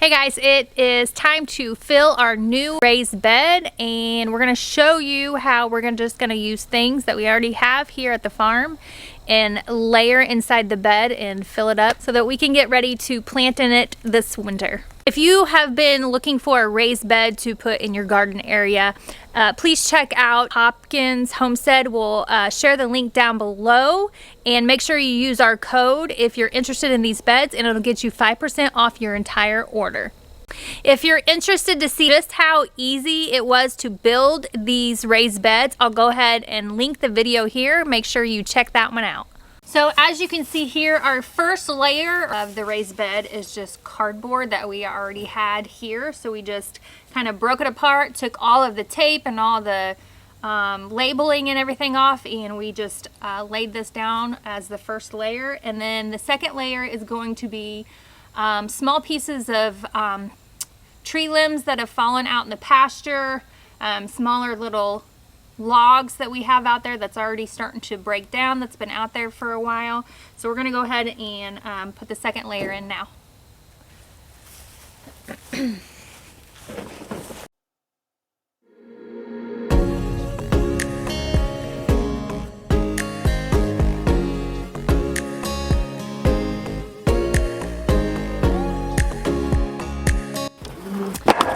Hey guys, it is time to fill our new raised bed, and we're going to show you how we're just going to use things that we already have here at the farm and layer inside the bed and fill it up so that we can get ready to plant in it this winter. If you have been looking for a raised bed to put in your garden area, please check out Hopkins Homestead. We'll share the link down below, and make sure you use our code if you're interested in these beds, and it'll get you 5% off your entire order. If you're interested to see just how easy it was to build these raised beds, I'll go ahead and link the video here. Make sure you check that one out. So as you can see here, our first layer of the raised bed is just cardboard that we already had here. So we just kind of broke it apart, took all of the tape and all the labeling and everything off, and we just laid this down as the first layer. And then the second layer is going to be small pieces of tree limbs that have fallen out in the pasture, smaller little logs that we have out there that's already starting to break down, that's been out there for a while. So we're going to go ahead and put the second layer in now.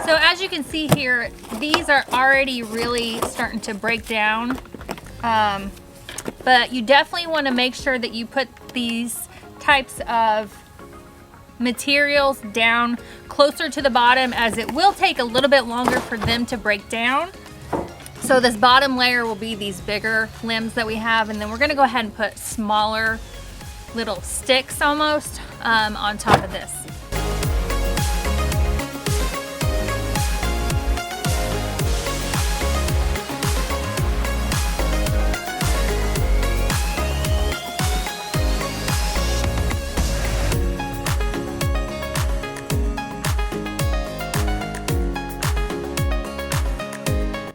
So as you can see here, these are already really starting to break down, but you definitely want to make sure that you put these types of materials down closer to the bottom, as it will take a little bit longer for them to break down. So this bottom layer will be these bigger limbs that we have, and then we're going to go ahead and put smaller little sticks almost on top of this.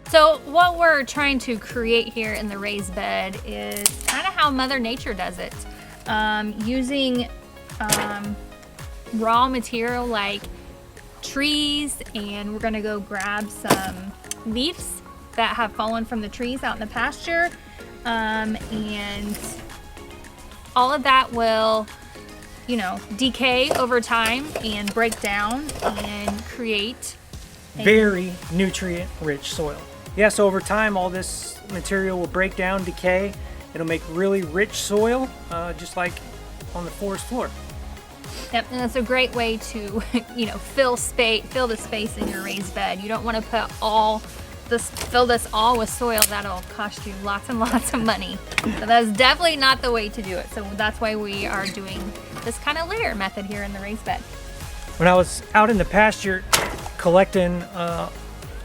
So what we're trying to create here in the raised bed is kind of how Mother Nature does it, using raw material like trees, and we're going to go grab some leaves that have fallen from the trees out in the pasture, and all of that will, you know, decay over time and break down and create very nutrient rich soil. Yeah, so over time all this material will break down, decay. It'll make really rich soil, just like on the forest floor. Yep, and that's a great way to, you know, fill the space in your raised bed. You don't want to put fill this all with soil. That'll cost you lots and lots of money. So that's definitely not the way to do it. So that's why we are doing this kind of layer method here in the raised bed. When I was out in the pasture collecting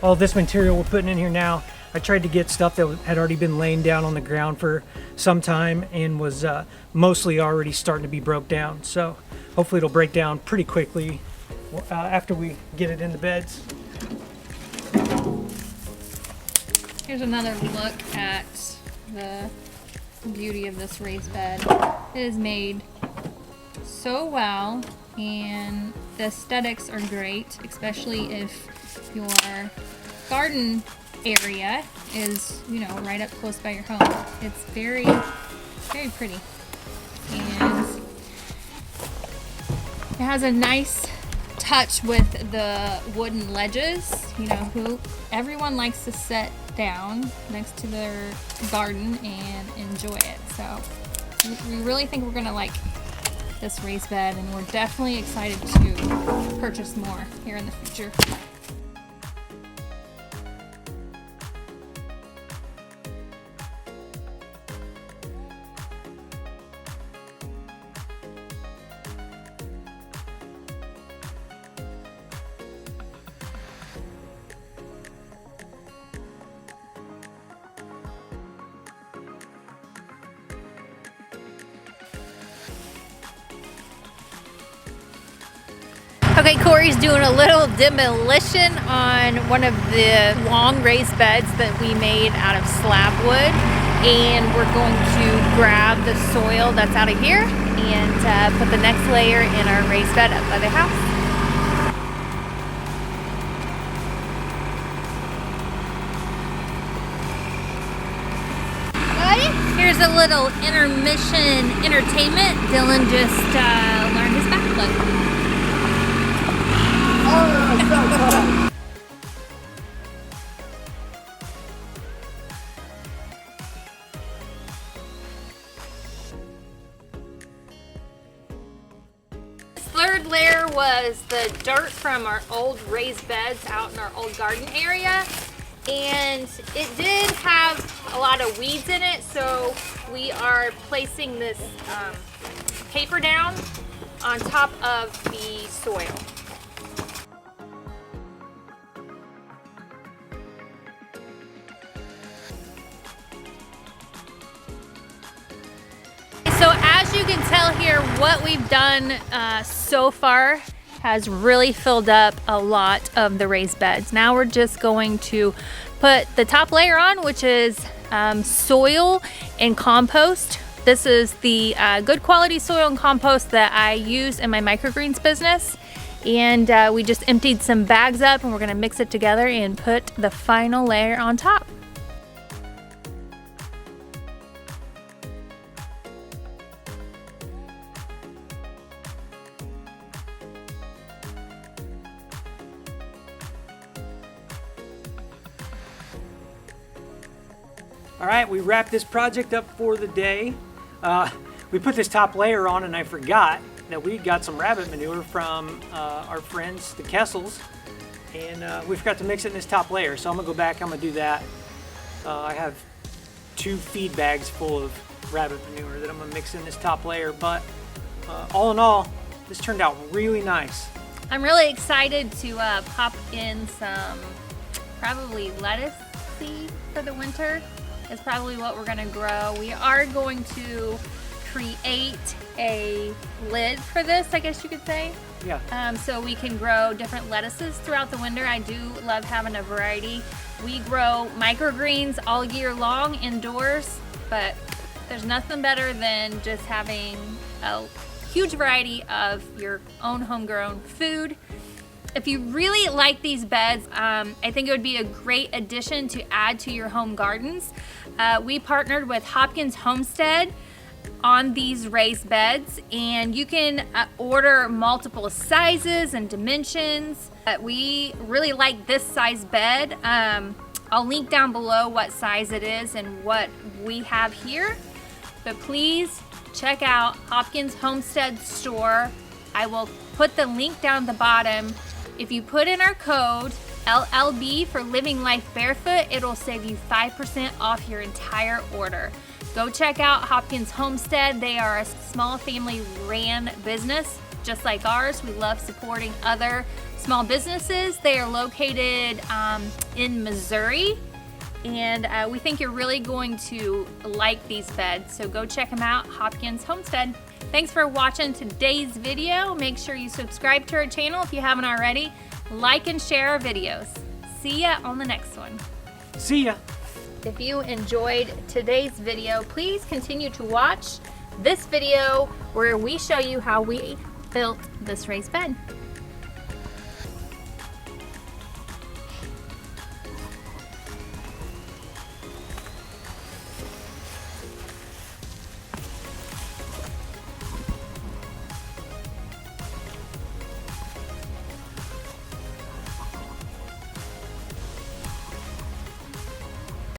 all this material we're putting in here now, I tried to get stuff that had already been laying down on the ground for some time and was mostly already starting to be broke down. So hopefully it'll break down pretty quickly after we get it in the beds. Here's another look at the beauty of this raised bed. It is made so well, and the aesthetics are great, especially if your garden area is, you know, right up close by your home. It's very, very pretty, and it has a nice touch with the wooden ledges. You know, everyone likes to sit down next to their garden and enjoy it. So we really think we're gonna like this raised bed, and we're definitely excited to purchase more here in the future. Okay, Corey's doing a little demolition on one of the long raised beds that we made out of slab wood, and we're going to grab the soil that's out of here and put the next layer in our raised bed up by the house. little intermission entertainment, Dylan just learned his backflip. Third layer was the dirt from our old raised beds out in our old garden area, and it did have a lot of weeds in it, so we are placing this paper down on top of the soil. So as you can tell here, what we've done so far has really filled up a lot of the raised beds. Now we're just going to put the top layer on, which is soil and compost. This is the good quality soil and compost that I use in my microgreens business. And we just emptied some bags up, and we're gonna mix it together and put the final layer on top. All right, we wrapped this project up for the day. We put this top layer on, and I forgot that we got some rabbit manure from our friends, the Kessels, and we forgot to mix it in this top layer. So I'm gonna go back, I'm gonna do that. I have 2 feed bags full of rabbit manure that I'm gonna mix in this top layer, but all in all, this turned out really nice. I'm really excited to pop in some probably lettuce seed for the winter. Is probably what we're gonna grow. We are going to create a lid for this, I guess you could say. Yeah. So we can grow different lettuces throughout the winter. I do love having a variety. We grow microgreens all year long indoors, but there's nothing better than just having a huge variety of your own homegrown food. If you really like these beds, I think it would be a great addition to add to your home gardens. We partnered with Hopkins Homestead on these raised beds, and you can order multiple sizes and dimensions. We really like this size bed. I'll link down below what size it is and what we have here, but please check out Hopkins Homestead store. I will put the link down at the bottom. If you put in our code LLB for Living Life Barefoot, it'll save you 5% off your entire order. Go check out Hopkins Homestead. They are a small family ran business just like ours. We love supporting other small businesses. They are located in Missouri, and we think you're really going to like these beds. So go check them out, Hopkins Homestead. Thanks for watching today's video. Make sure you subscribe to our channel if you haven't already. Like and share our videos. See ya on the next one. See ya. If you enjoyed today's video, please continue to watch this video where we show you how we built this raised bed.